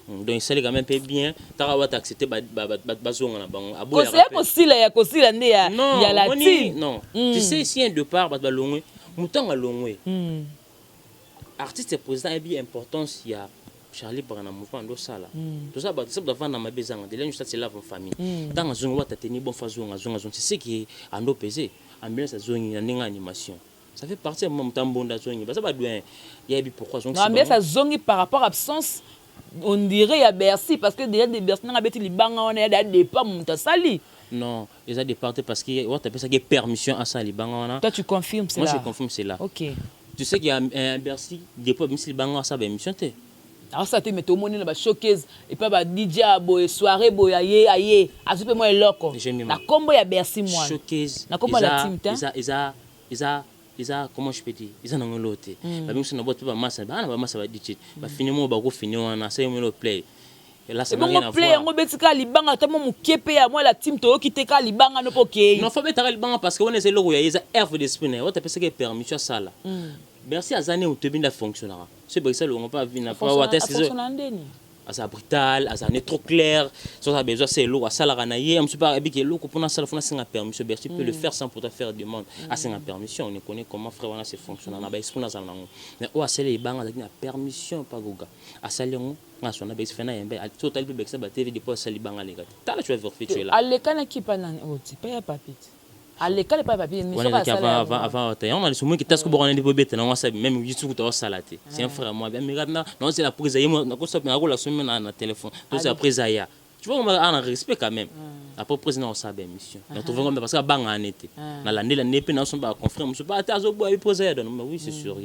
donc il s'est quand même peu bien tara Wata accepter bazonga na bango aboya c'est possible ya kosila nde ya la team non tu sais si un départ ba longwe mutanga longwe artiste et président est bien importance il y a Charlie Brana mouvement ndo sala tout ça ça doit vendre ma bezanga de là c'est la famille dans azonga Wata tenir bon fazonga zonga c'est ce qui ando peser ambiance azongi na ninga animation ça fait partie de mon tambonda zongi parce que ba doyen il y a pourquoi zongi ambiance azongi par rapport à absence on dirait à Bercy parce que déjà des Bercy n'a beti libanga on est des pas monta sali non ils a départé parce que Wata peut ça que permission à ça libanga on toi tu confirmes c'est là moi je confirme c'est là OK tu sais qu'il y a un Bercy des pas même si libanga ça ba émission té alors ça te met au monde na showcase et pas ba DJ boy soirée boy aye azupe moi eloko na kombo ya Bercy moi showcase na kombo la team ta comment je peux dire, ils ont un loté. Bah, même si on a pas masse, bah, on a masse, va dire, bah, finalement, bah, go finir, on a essayé de play. Et là, ça n'a rien à voir. On betika libanga tellement mon kepe à moi la team to qui te ka libanga no poké. Non, faut mettre libanga parce que on est là où il y a herve d'esprit, on t'appelle ça que permission ça là. Merci à Zané où te bien fonctionnera. C'est pour ça qu'on va pas venir pas voir test. Asa brutal, asa n'est trop clair, ça a besoin c'est lourd, ça la ranaye, on se parle avec lourd pour na sala fona singa permission, Bercy peut le faire sans pour te faire demande. À singa permission, on connaît comment frère wana c'est fonctionne na ba esprit na zala ngo. Mais o asele ibanga na permission pas goga. Asale ngo na sona ba esprit na yembe, a total pe beksa ba TV depuis asali banga les gars. Tala tu vas vérifier tu es là. Alekana qui pas na oti, pas ya papite. Alekana pas papier, mais ça va avant on a le soumis qui tasse ko borone de bête na wasa même YouTube to salate. C'est un frère moi, bien mais regarde non c'est la prise yemo na ko so na ko la soumis na téléphone. Donc c'est la prise ya. Tu vois on a un respect quand même. Après président on sabe mission. On trouve comme parce que banga anete. Na la nepe na son ba confrère, monsieur pas azo boy prise ya donc oui c'est sûr.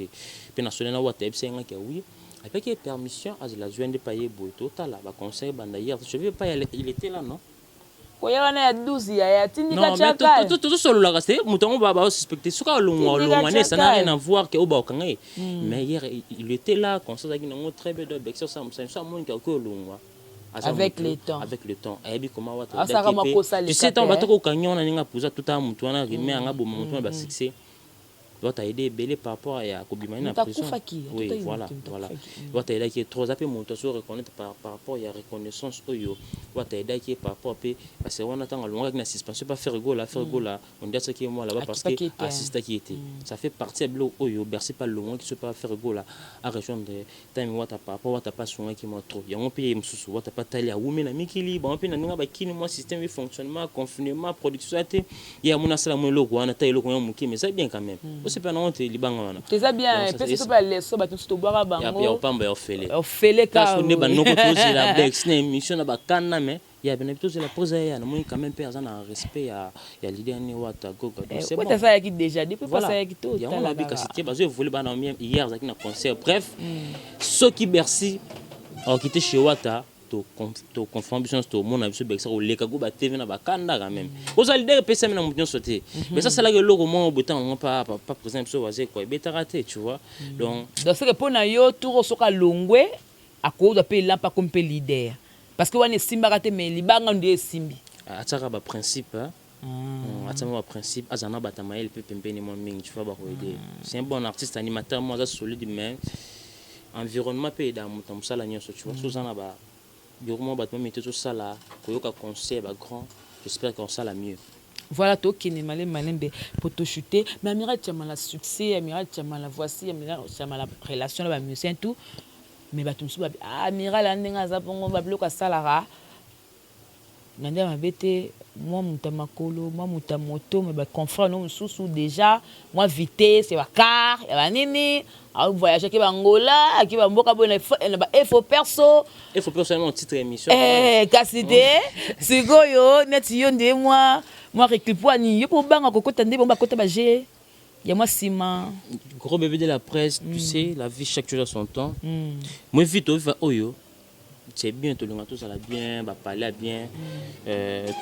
Puis na sonné na WhatsApp c'est un que oui. Avec permission à la joindre payer boito tala ba conseil banda hier. Je vais pas il était là non. Non, mais tout seul là, c'est mouton va suspecter. Ce qu'on l'a ça n'a rien à voir que au Bakangé. Mais hier, il était là, quand ça a été très bien de Bexer, ça monte quelque long. Avec le temps. Avec le temps. Et puis comment va tu sais, on va te canyon, on a posé tout un mouton, on a remis un beau mouton, on va succès. Doit aider belé par rapport à Kobimani en prison. Oui, voilà. Doit aider qui est trop appelé monter sur reconnaître par rapport à la reconnaissance oyo. Doit aider qui est par rapport à parce qu'on attend à loin avec la suspension pas faire go là, on dit ça qui est moi là-bas parce que assistant qui était. Ça fait partie de oyo bercé par loin qui se pas faire go là à rejoindre time wata par rapport wata pas soin qui m'a trop. Ya on paye msusu wata pas tali à women na mikili ba on paye na ninga ba kini moi système de fonctionnement confinement production ate ya mona sala mo loko wana tayi loko muki mais ça bien quand même. C'est pas non te libanga wana c'est bien parce que pas les so ba to boire bango ya pamba ya fele ka on ne ba noko to la bex na émission na ba kana mais ya ben plutôt la pose ya na moi quand même personne en respect ya leader ni wata goga donc c'est bon ça qui déjà depuis pas ça qui tout ya on a vu que c'était parce que voulez ba na hier ça qui na concert bref ceux qui Bercy ont quitté chez Wata to conformation to mon avis bexa o leka go ba TV na ba kanda quand même aux leader PC na mouton sauter mais ça c'est là que le moment botan on pas présent so waze quoi beta raté tu vois donc c'est que pour na yo tour soka longwe à cause de payer là pas comme leader parce que on est simba raté mais libanga ndé simbi ataka ba principe ataka ba principe azana batamael pe pembeni mo mingi tu vois ba ko aider c'est un bon artiste animateur moi ça solide mais environnement pe da mutam sala nyoso tu vois sozana ba Durement, tout ça là, conseil grand, j'espère qu'on ça la mieux. Voilà, toi qui n'est malin pour te chuter. Mais Amiral, tu as mal à succès, Amiral, tu as mal à voici, Amiral, tu as mal à relation avec musicien et tout. Mais tu me souviens, Amiral, on va bloquer ça là. Nandé m'a bêté, moi, mon tamakolo, moi, mon tamoto, mais confrère, nous, sous déjà, moi, vitesse, c'est ma car, il y a nini. Ah, voyager qui va Angola, qui va Mboka, il faut perso. Il faut personnellement un titre émission. Cassité, c'est goyo, net yonde moi récupère ni yo pour banga koko tande bomba kota bagé. Ya moi ciment. Gros bébé de la presse, tu sais, la vie chaque chose a son temps. Moi vite oyo. C'est bien tout le monde tout ça la bien, va parler bien.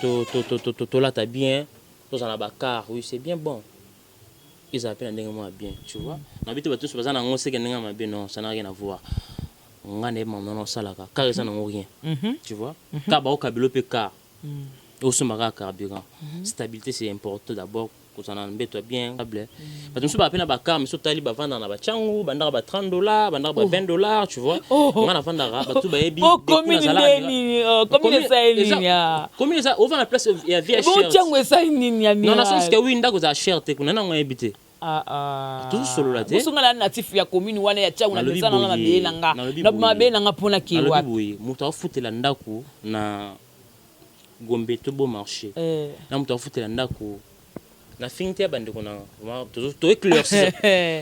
To là t'as bien. Tout ça la bakar, oui, c'est bien bon. Ils appellent un moi bien, tu vois. N'habite pas tous parce que on sait que n'enga bien non, ça n'a rien à voir. On a des moments non ça là car ça n'a rien. Tu vois. Car ba au kabilo pe car. Au sumara carburant. Stabilité c'est important d'abord que ça n'embête toi bien. Parce que je pas appelé ba car mais surtout tali ba vendre na ba changu, bandara ba $30, bandara ba $20, tu vois. On a vendara ba tout ba ebi. Combien ça linia. Combien ça on va la place il y a vie cher. Bon changu ça linia. Non na sens que oui ndako za cher te kuna na ngabité. Tout solo là te. Musungala natif ya commune wana ya changu na bezana na be nanga. Na mabe nanga pona ki wa. Muta ofutela ndako na Gombe to beau marché. Na muta ofutela ndako na finité bande kona to éclaircir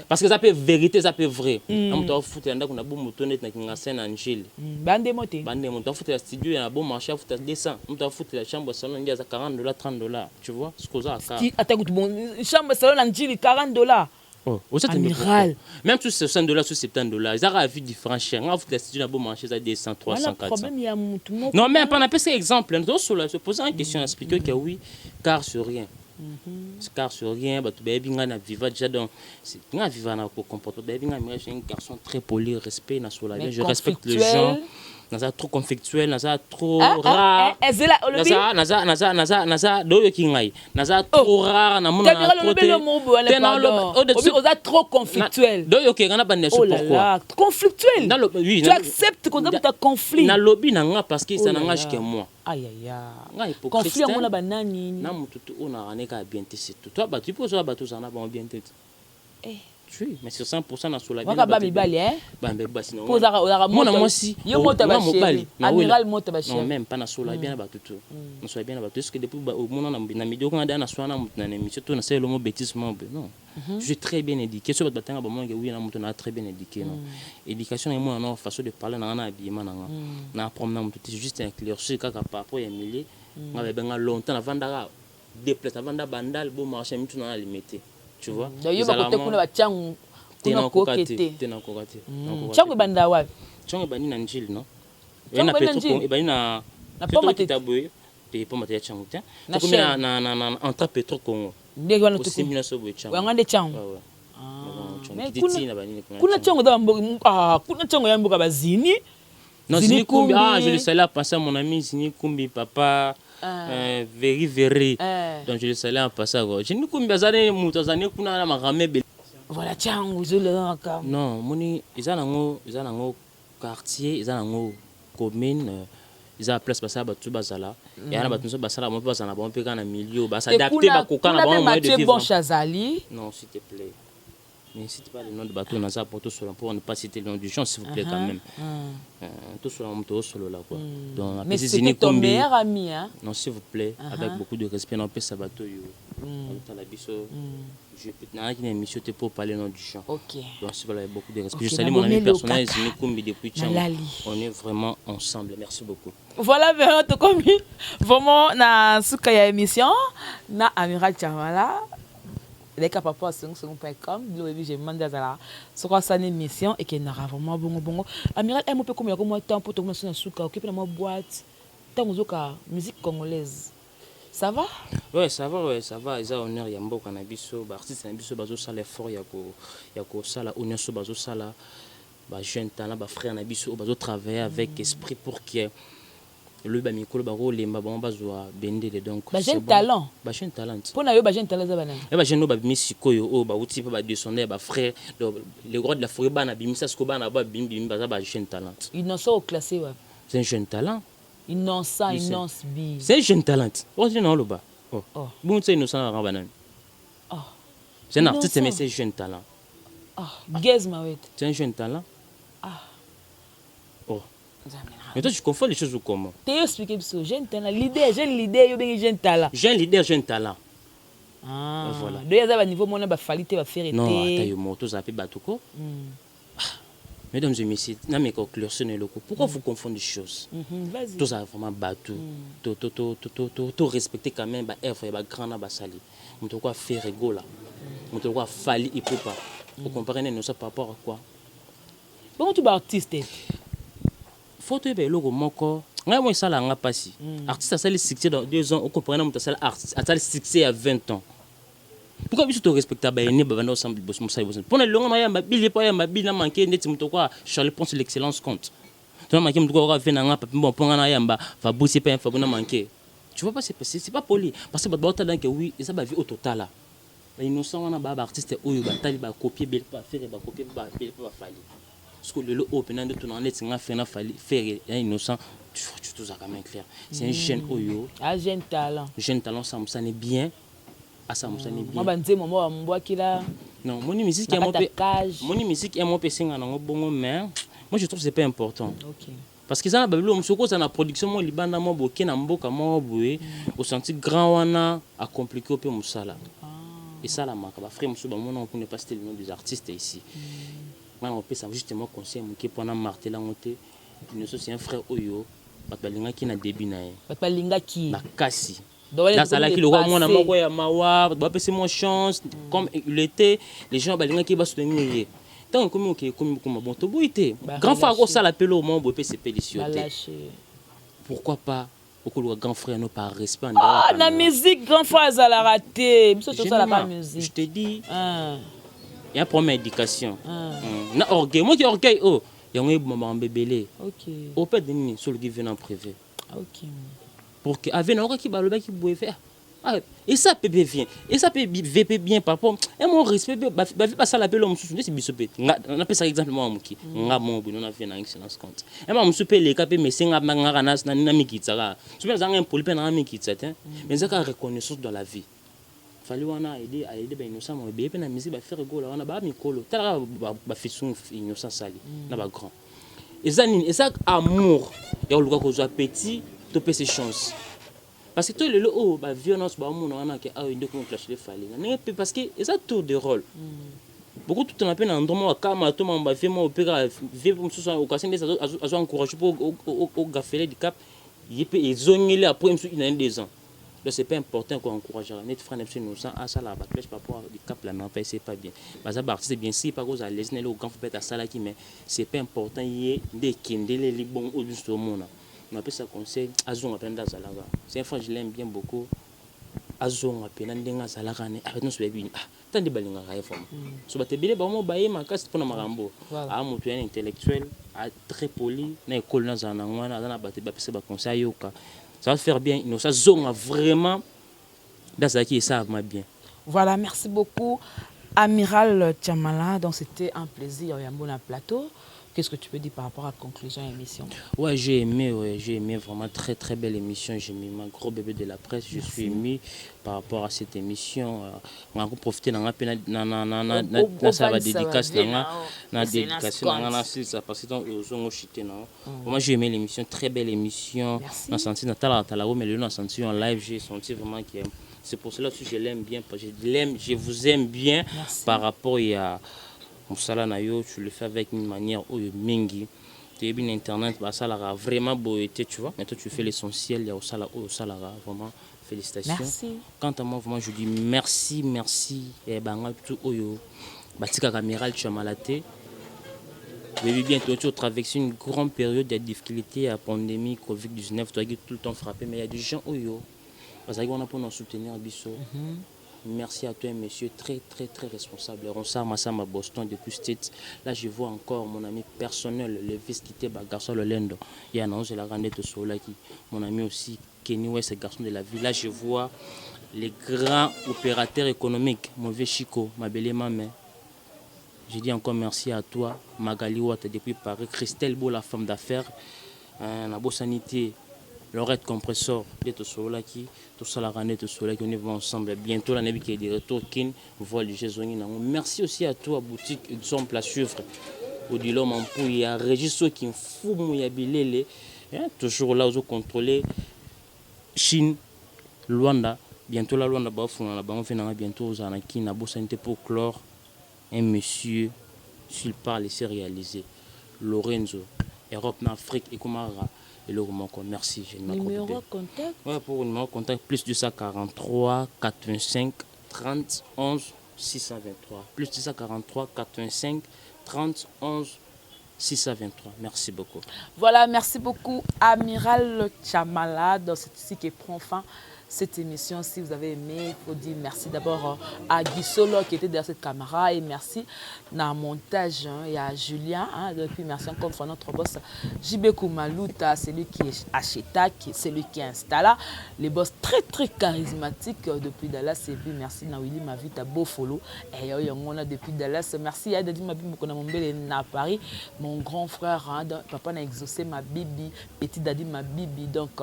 parce que ça peut vérité ça peut vrai na muta ofutela ndako na beau motonet na kinga scène angile. Bande muta ofutela studio na beau marché ofutela 200 muta ofutela chambre salon ndia za $40 $30 tu vois ce que ça a atakutu bon chambre salon angile $40. Oh, Amiral. Même sur $60, sur $70, ils ont un vie différent cher. On a fait la studio bon marché ça 200, 300, 400. Non mais pas n'importe quel exemple. Nous se poser une question expliquer que oui, car sur rien. car sur rien bato bayebi nga na viva déjà donc nga viva na ko comportement bayebi nga mais j'ai un garçon très poli respect na sola bien je respecte les gens naza trop conflictuel naza trop rare naza doyo kingai naza trop rare na mona na côté oza trop conflictuel doyo ke ngana bande sur pourquoi conflictuel oui tu acceptes qu'on a un conflit na lobby na nga parce que ça n'engage que moi aïe aïe nga conflit ngona banani na mututu ona aneka bien te c'est toi ba tu peux ça ba tous ana bon bien te oui, mais sur 100% na sola bien. Ba mibali Ba mbeba sinon. Mona mwasi. Yo mota ba chéri. Amiral mota ba chéri. Non même pas na sola bien ba tutu. Na sola bien ba tutu parce que depuis mona na midio quand na sola na émission to na c'est le mot bêtise non. Je suis très bien éduqué. Ce que batanga ba monga oui na mutu na très bien éduqué non. Éducation et moi na façon de parler na habillement na na promenade mutu c'est juste un clair sur kaka par rapport ya milé. Nga benga longtemps na vandara déplacer vanda bandal bo marché mutu na limité. Tu vois d'ailleurs ba côté kuna ba changu kuna kokete tena kokate changu banda wapi changu bani na njili no na petro bani na poma taboy pe poma te changu te to comme na entre petro Congo ndege wana tuko simina sobo changu wa ngande changu mais kuna changu da mboka kuna changu ya mboka bazini non Zini Kumbi je le salue à passer à mon ami Zini Kumbi papa very donc je le salue en passant Zini Kumbi bazane mutazane kuna na maramebe voilà changu je le raka non moni izanango quartier izanango commune iza place basa batu bazala ya na batu basala mo bazana bon pe kana milieu basa adapter ba kokana bon moyen de vivre bon chazali non s'il te plaît mais cite pas le nom de bateau dans ça pour ne pas citer le nom du champ s'il vous plaît quand même tout sur un solo là quoi donc mais c'est ton meilleur ami hein non s'il vous plaît avec beaucoup de respect on peut ça bateau yo dans la biso je peux n'a une émission pour parler nom du champ OK donc s'il vous plaît avec beaucoup de respect je salue mon ami personnel Zini Kumbi depuis Tchang on est vraiment ensemble merci beaucoup voilà vraiment na suka ya émission na Amiral Chamala les capables sur.com j'ai demandé à ça sur ça une émission et qu'il n'aura vraiment bon Amiral un peu comme moi temps pour commencer à souka occuper dans ma boîte tant aux musique congolaise ça va ouais ça va ils ont honneur ya mboka na biso ba artiste na biso bazo sala effort ya ko sala honneur so bazo sala ba jeune talent ba frère na biso bazo travailler avec esprit pour que le ba mikolo ba rolemba ba bazwa bendele donc ba jeune talent pour na yo ba jeune talent za bana ba jeune ba misikoyo o ba uti pa ba descendre ba frère les gros de la forêt bana bimisa sko bana ba bim ba ba jeune talent ils n'ont pas classé ouais c'est un jeune talent innocent c'est un jeune talent on dit non le bas bon c'est innocent na bana c'est un artiste mais c'est un jeune talent Gaz Mawet c'est un jeune talent mais toi tu confonds les choses ou comment t'es expliqué ça jeune talent leader yo bien jeune talent voilà deux ya ba niveau mona ba qualité ba faire non ata yo moto zape batuko mesdames et messieurs na me conclure ce loko pourquoi vous confondez les choses vas-y tous ça vraiment batu to respecter quand même ba effort ba grand na ba sali moto quoi faire rigola moto quoi fali il peut pas vous comprenez nous ça par rapport à quoi bon tu ba artiste faut te beloko moko ngai moi sala nga pasi artiste ça le succès dans 2 ans on comprend na mutasala artiste ça le succès à 20 ans pourquoi biso to respecter ba ene ba banda ensemble boss musai boss pour na longa mayamba bili pa yamba bili na manquer ndeti muto kwa Charles pense l'excellence compte to manquer muto kwa vena nga papi bon ponga na yamba va bosser pas fa bona manquer tu vois pas c'est pas poli parce que ba talent que oui et ça ba vie au total là ba innocent wana ba artiste oyo ba tali ba copier bel pas faire ba copier ba bel pas fali parce que le open de ton net nga fait na fali faire innocent tu tout ça quand même clair c'est un jeune oyo jeune talent ça me sonne bien à ça me sonne bien moi banze momo mbwa kila non mon musique est mon peu singa na bongo mais moi je trouve c'est pas important OK parce que ça na babilo msoko ça na production mo libanda mo boké na mboka mo boé au senti grand wana a compliqué peu musala et ça la marque ba frère musu ba mona on ne pas citer le nom des artistes ici moi on peut ça justement conseil mon qui pendant marteler la montée nous c'est un frère oyo balinga qui na début na balinga qui na kasi là ça là qui le roi mon moko ya mawa ba pese mon chance comme il était les gens balinga qui ba soutenir tant comme bon to boité grand frère ko ça l'appelle au monde bo pese pédicioté pourquoi pas au grand frère, non par respect. Ah, la musique, grand frère, ça l'a raté. La musique. Je te dis, il y a un problème d'éducation. Na orgueil, moi qui orgueil, oh, il y a un moment bébé. Ok. Au père de nous, sur le qui vient en privé. Ok. Pour que avec un qui va le qui pouvait faire. Et ça peut bien. Et ça peut bien par rapport. Et mon respect, bah ça l'appelle l'homme sous c'est bisopé. On appelle ça exactement qui. On a mon bon, on a fait un excellence compte. Et moi, on se paye les capés, mais c'est un mangaranas, n'a mi qui ça. Tu peux un polype, n'a mi qui ça. Mais ça a reconnaissance dans la vie. Fallait on a aider à aider ben innocent mon bébé na musique ba faire go là on a ba mi kolo tala ba fisun innocent sali na ba grand et ça amour et on le voit qu'on petit to peut ses chances parce que toi le oh ba violence ba mon on a que ah une qu'on clash les fallait parce que et ça tour de rôle beaucoup tout en peine en droit kama to mamba fait moi opéra vivre comme ça occasion des à encourager pour au gaffelé du cap il peut ils après il a 2 ans. Donc c'est pas important qu'on encourage notre frère nous ça à ça là ba clèche par rapport du cap là non c'est pas bien parce que c'est bien si pas cause à l'aise au grand faut être ça là qui mais c'est pas important y des kindele les bon au juste au monde on appelle ça conseil azon appelle dans ça là c'est un frère je l'aime bien beaucoup azon appelle ndenga ça là ne avec nous sur bien tant de balinga ra forme so ba te bile ba mo ba yema kasi pour na marambo a mutu intellectuel très poli na école na za na ngwana na ba te ba pesa ba conseil yoka. Ça va faire bien. Nous, ça zone vraiment dans ça qui ça va bien. Voilà, merci beaucoup, Amiral Tchamala. Donc, c'était un plaisir. Il y a un bon plateau. Qu'est-ce que tu peux dire par rapport à la conclusion de l'émission? Ouais, j'ai aimé vraiment très très belle émission. J'ai mis mon gros bébé de la presse. Je suis ému par rapport à cette émission. On a profité dans la ça va dédicace dans dédicace dans ça parce que ils ont chuté non. Moi j'ai aimé l'émission, très belle émission. On a senti Nathalie Talao mais le on a senti en live, j'ai senti vraiment que c'est pour cela que je l'aime bien parce que je vous aime bien. Par rapport à Moussala Nayo, tu le fais avec une manière où mingi. Tu es bien internet, bah ça l'a vraiment beauté, tu vois. Maintenant tu fais l'essentiel, il y a au salara, vraiment félicitations. Merci. Quant à moi, vraiment je dis merci. Et ben tout oyo, batika caméral chamalate. Mais bientôt tu traverses une grande période de difficulté à pandémie Covid-19, tu as tout le temps frappé, mais il y a des gens oyo. Parce qu'on a pour nous soutenir biso. Merci à toi, monsieur, très responsable. Ronsard Massama Boston depuis States. Là, je vois encore mon ami personnel, le vice qui était garçon le Lendo. Il y a un ange, la grande de Solaki. Mon ami aussi, Kenny West, garçon de la ville. Là, je vois les grands opérateurs économiques. Mon vieux Chico, ma belle maman. Je dis encore merci à toi, Magali Watt, depuis Paris. Christelle Beau, la femme d'affaires. La Beau Sanité. Lorette Compressor, d'être sur là qui, tout ça la rannée, tout sur là qui on est ensemble. Bientôt la Nébi qui est des retours qui voit les Jésus. Merci aussi à toi, boutique exemple à suivre. Au dilon Mampou, il y a Régis qui est fou, il y a Bilele. Toujours là, où contrôler Chine, Luanda. Bientôt la Luanda, on fait bientôt aux Anaki, Nabo Santé pour clore. Un monsieur, s'il parle, il s'est réalisé. Lorenzo, Europe, Afrique et Kumara. Et le merci. Numéro contact? Ouais, pour le numéro contact, plus de ça 43 85 30 11 623. Plus de ça 43 85 30 11 623. Merci beaucoup. Voilà, merci beaucoup, Amiral Tchamala, dans cette ici qui prend fin cette émission. Si vous avez aimé, il faut dire merci d'abord à Guy Solo qui était derrière cette caméra et merci dans le montage et à Julien. Et puis merci encore à notre boss Jibekou Malouta, c'est lui qui est Acheta, c'est lui qui installa. Les boss très charismatiques depuis Dallas. Et puis merci à Willy Mavita Bofolo. Et on a depuis Dallas. Merci à Dadi Mabi Mokonamambele à Paris. Mon grand frère, papa n'a exaucé ma bibi, petit Dadi ma bibi. Donc,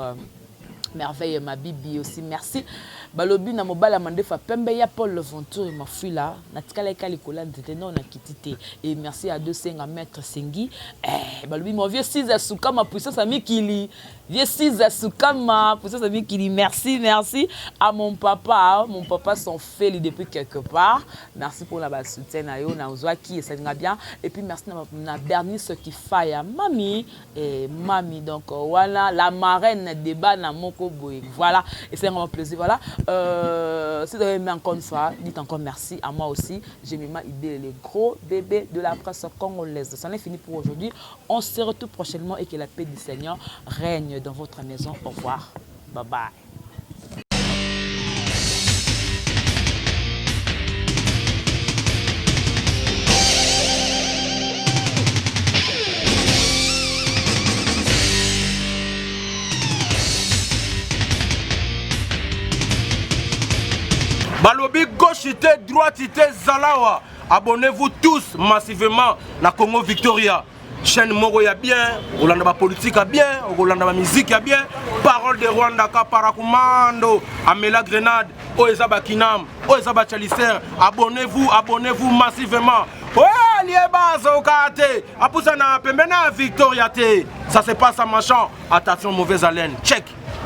merveille ma bibi aussi merci balobi na mobala mandefa pembe ya Paul Leventure ma fui là natikala ekali kolande tete non na kitite et merci à 200 maître Sengi balobi mon vieux 6 à Soukama puissance ami Kili vieux 6 à Soukama puissance ami Kili merci à mon papa s'en fait depuis quelque part merci pour la soutien na yo na ozwa qui ça va bien et puis merci na Bernice qui faille mami et mami donc voilà la marraine débat na moko boy voilà et c'est vraiment plaisir voilà si vous avez aimé encore une fois dites encore merci à moi aussi j'ai mis ma idée les gros bébés de la presse congolaise ça n'est fini pour aujourd'hui on se retrouve prochainement et que la paix du Seigneur règne dans votre maison au revoir. Bye bye. Balobi gauchité, droitité, Zalawa. Abonnez-vous tous massivement na Congo Victoria. Chaîne Moro ya bien, Rolanda politique ya bien, Rolanda musique ya bien. Parole de Rwanda ka parakumando, Amela Grenade, Oezaba Kinam, Oezaba Chalicer. Abonnez-vous massivement. Ouais, lieba Zokate. Apousa na pembena Victoria te. Ça se passe à machin. Attention mauvaise haleine. Check.